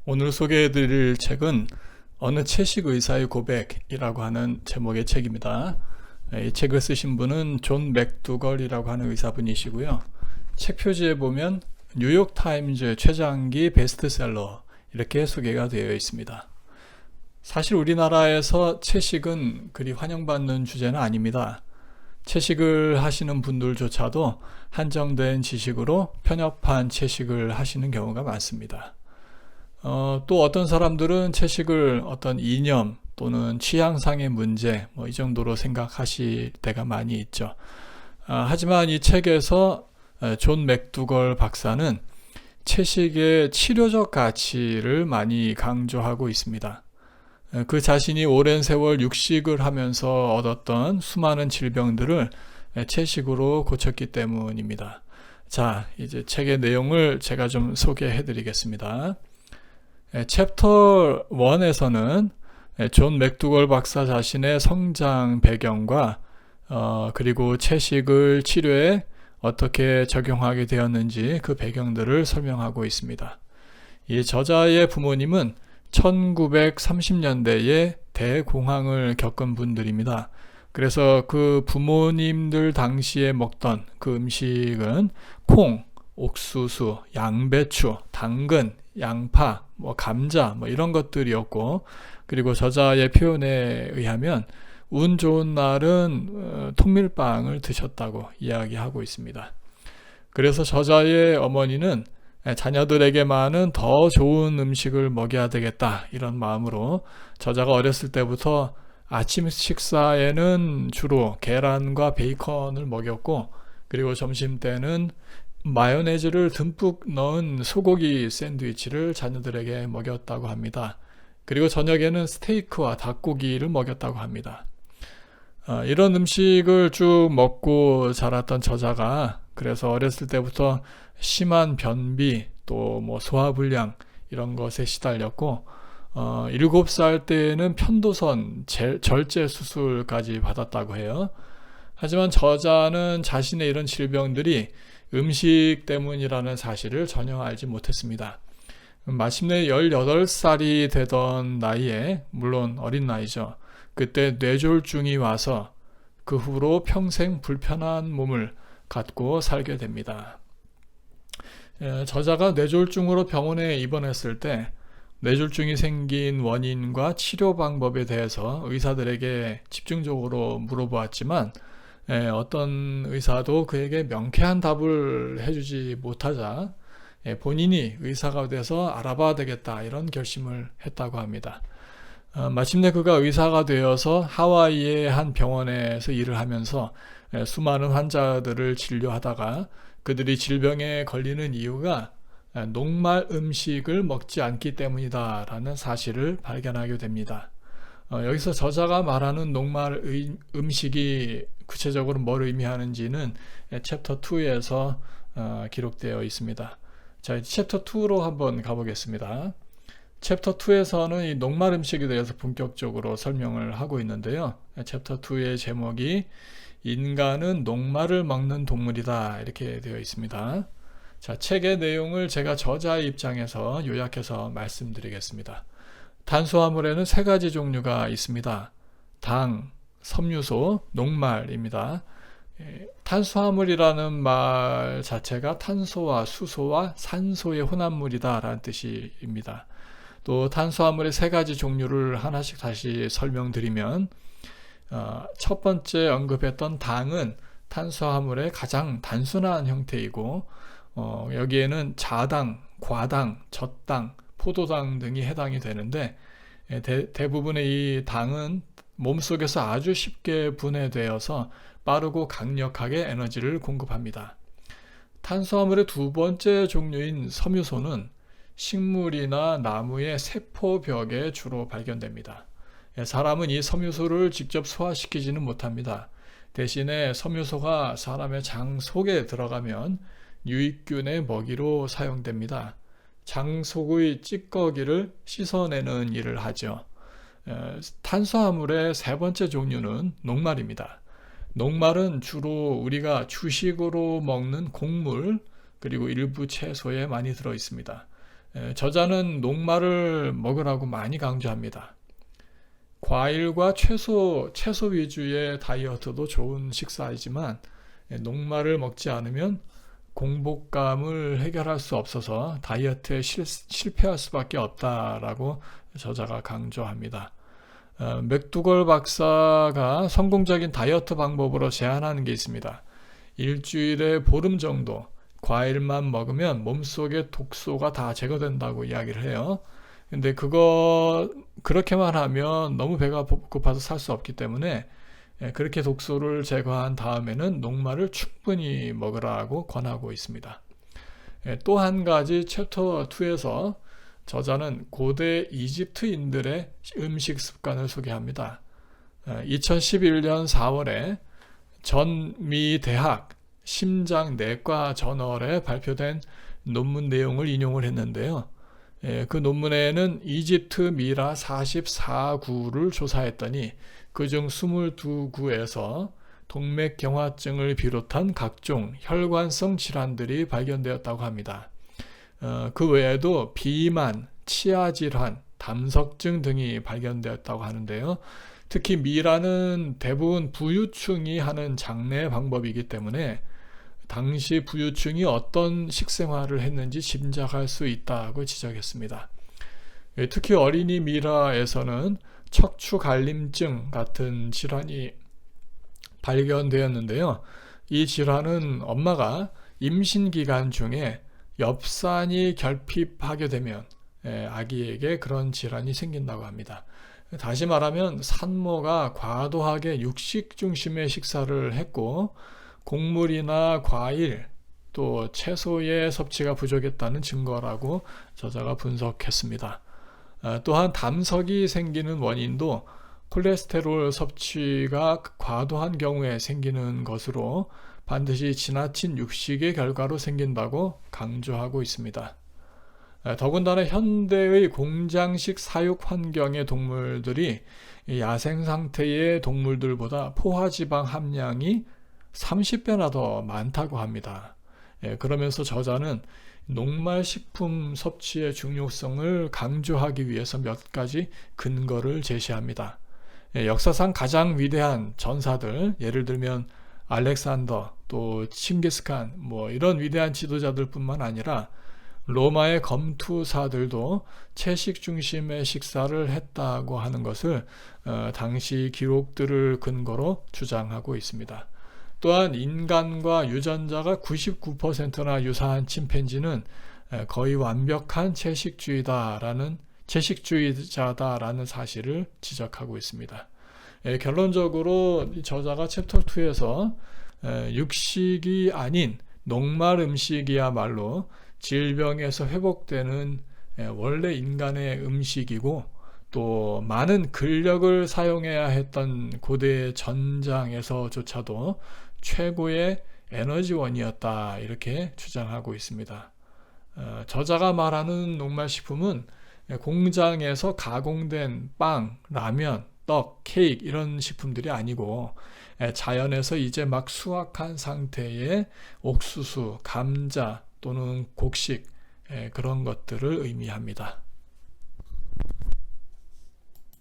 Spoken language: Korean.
오늘 소개해드릴 책은 어느 채식 의사의 고백이라고 하는 제목의 책입니다. 이 책을 쓰신 분은 존 맥두걸이라고 하는 의사분이시고요. 책 표지에 보면 뉴욕타임즈 최장기 베스트셀러 이렇게 소개가 되어 있습니다. 사실 우리나라에서 채식은 그리 환영받는 주제는 아닙니다. 채식을 하시는 분들조차도 한정된 지식으로 편협한 채식을 하시는 경우가 많습니다. 또 어떤 사람들은 채식을 어떤 이념 또는 취향상의 문제 이 정도로 생각하실 때가 많이 있죠. 하지만 이 책에서 존 맥두걸 박사는 채식의 치료적 가치를 많이 강조하고 있습니다. 그 자신이 오랜 세월 육식을 하면서 얻었던 수많은 질병들을 채식으로 고쳤기 때문입니다. 자, 이제 책의 내용을 제가 좀 소개해 드리겠습니다. 챕터 1에서는 존 맥두걸 박사 자신의 성장 배경과 그리고 채식을 치료에 어떻게 적용하게 되었는지 그 배경들을 설명하고 있습니다. 이 저자의 부모님은 1930년대에 대공황을 겪은 분들입니다. 그래서 그 부모님들 당시에 먹던 그 음식은 콩, 옥수수, 양배추, 당근, 양파, 감자 이런 것들이었고, 그리고 저자의 표현에 의하면 운 좋은 날은 통밀빵을 드셨다고 이야기하고 있습니다. 그래서 저자의 어머니는 자녀들에게만은 더 좋은 음식을 먹여야 되겠다 이런 마음으로 저자가 어렸을 때부터 아침 식사에는 주로 계란과 베이컨을 먹였고, 그리고 점심 때는 마요네즈를 듬뿍 넣은 소고기 샌드위치를 자녀들에게 먹였다고 합니다. 그리고 저녁에는 스테이크와 닭고기를 먹였다고 합니다. 이런 음식을 쭉 먹고 자랐던 저자가 그래서 어렸을 때부터 심한 변비 또 소화불량 이런 것에 시달렸고 7살 때에는 편도선 절제 수술까지 받았다고 해요. 하지만 저자는 자신의 이런 질병들이 음식 때문이라는 사실을 전혀 알지 못했습니다. 마침내 18살이 되던 나이에, 물론 어린 나이죠. 그때 뇌졸중이 와서 그 후로 평생 불편한 몸을 갖고 살게 됩니다. 저자가 뇌졸중으로 병원에 입원했을 때 뇌졸중이 생긴 원인과 치료 방법에 대해서 의사들에게 집중적으로 물어보았지만 어떤 의사도 그에게 명쾌한 답을 해주지 못하자 본인이 의사가 돼서 알아봐야 되겠다 이런 결심을 했다고 합니다. 마침내 그가 의사가 되어서 하와이의 한 병원에서 일을 하면서 수많은 환자들을 진료하다가 그들이 질병에 걸리는 이유가 녹말 음식을 먹지 않기 때문이다라는 사실을 발견하게 됩니다. 여기서 저자가 말하는 녹말 음식이 구체적으로 뭘 의미하는지는 챕터 2에서 기록되어 있습니다. 자, 챕터 2로 한번 가보겠습니다. 챕터 2에서는 이 녹말 음식에 대해서 본격적으로 설명을 하고 있는데요. 챕터 2의 제목이 인간은 녹말을 먹는 동물이다 이렇게 되어 있습니다. 자, 책의 내용을 제가 저자의 입장에서 요약해서 말씀드리겠습니다. 탄수화물에는 3가지 종류가 있습니다. 당, 섬유소, 녹말입니다. 탄수화물이라는 말 자체가 탄소와 수소와 산소의 혼합물이다 라는 뜻입니다. 또 탄수화물의 3가지 종류를 하나씩 다시 설명드리면 첫 번째 언급했던 당은 탄수화물의 가장 단순한 형태이고 여기에는 자당, 과당, 젖당, 포도당 등이 해당이 되는데 대부분의 이 당은 몸속에서 아주 쉽게 분해되어서 빠르고 강력하게 에너지를 공급합니다. 탄수화물의 2번째 종류인 섬유소는 식물이나 나무의 세포벽에 주로 발견됩니다. 사람은 이 섬유소를 직접 소화시키지는 못합니다. 대신에 섬유소가 사람의 장 속에 들어가면 유익균의 먹이로 사용됩니다. 장 속의 찌꺼기를 씻어내는 일을 하죠. 탄수화물의 3번째 종류는 녹말입니다. 녹말은 주로 우리가 주식으로 먹는 곡물 그리고 일부 채소에 많이 들어 있습니다. 저자는 녹말을 먹으라고 많이 강조합니다. 과일과 채소 위주의 다이어트도 좋은 식사이지만 녹말을 먹지 않으면 공복감을 해결할 수 없어서 다이어트에 실패할 수밖에 없다라고 저자가 강조합니다. 맥두걸 박사가 성공적인 다이어트 방법으로 제안하는 게 있습니다. 일주일에 보름 정도 과일만 먹으면 몸속의 독소가 다 제거된다고 이야기를 해요. 근데 그렇게만 하면 너무 배가 고파서 살 수 없기 때문에 그렇게 독소를 제거한 다음에는 녹말을 충분히 먹으라고 권하고 있습니다. 또 한 가지 챕터 2에서 저자는 고대 이집트인들의 음식 습관을 소개합니다. 2011년 4월에 전미 대학 심장내과 저널에 발표된 논문 내용을 인용을 했는데요. 그 논문에는 이집트 미라 44구를 조사했더니 그중 22구에서 동맥경화증을 비롯한 각종 혈관성 질환들이 발견되었다고 합니다. 그 외에도 비만, 치아질환, 담석증 등이 발견되었다고 하는데요. 특히 미라는 대부분 부유층이 하는 장내 방법이기 때문에 당시 부유층이 어떤 식생활을 했는지 짐작할 수 있다고 지적했습니다. 특히 어린이 미라에서는 척추갈림증 같은 질환이 발견되었는데요. 이 질환은 엄마가 임신 기간 중에 엽산이 결핍하게 되면 아기에게 그런 질환이 생긴다고 합니다. 다시 말하면 산모가 과도하게 육식 중심의 식사를 했고 곡물이나 과일 또 채소의 섭취가 부족했다는 증거라고 저자가 분석했습니다. 또한 담석이 생기는 원인도 콜레스테롤 섭취가 과도한 경우에 생기는 것으로 반드시 지나친 육식의 결과로 생긴다고 강조하고 있습니다. 더군다나 현대의 공장식 사육 환경의 동물들이 야생 상태의 동물들보다 포화지방 함량이 30배나 더 많다고 합니다. 그러면서 저자는 녹말 식품 섭취의 중요성을 강조하기 위해서 몇 가지 근거를 제시합니다. 역사상 가장 위대한 전사들, 예를 들면 알렉산더, 또 칭기스칸, 이런 위대한 지도자들 뿐만 아니라 로마의 검투사들도 채식 중심의 식사를 했다고 하는 것을 당시 기록들을 근거로 주장하고 있습니다. 또한 인간과 유전자가 99%나 유사한 침팬지는 거의 완벽한 채식주의자다라는 사실을 지적하고 있습니다. 결론적으로 저자가 챕터 2에서 육식이 아닌 녹말 음식이야말로 질병에서 회복되는 원래 인간의 음식이고 또 많은 근력을 사용해야 했던 고대 전장에서조차도 최고의 에너지원이었다 이렇게 주장하고 있습니다. 저자가 말하는 녹말식품은 공장에서 가공된 빵, 라면, 떡, 케이크 이런 식품들이 아니고 자연에서 이제 막 수확한 상태의 옥수수, 감자 또는 곡식 그런 것들을 의미합니다.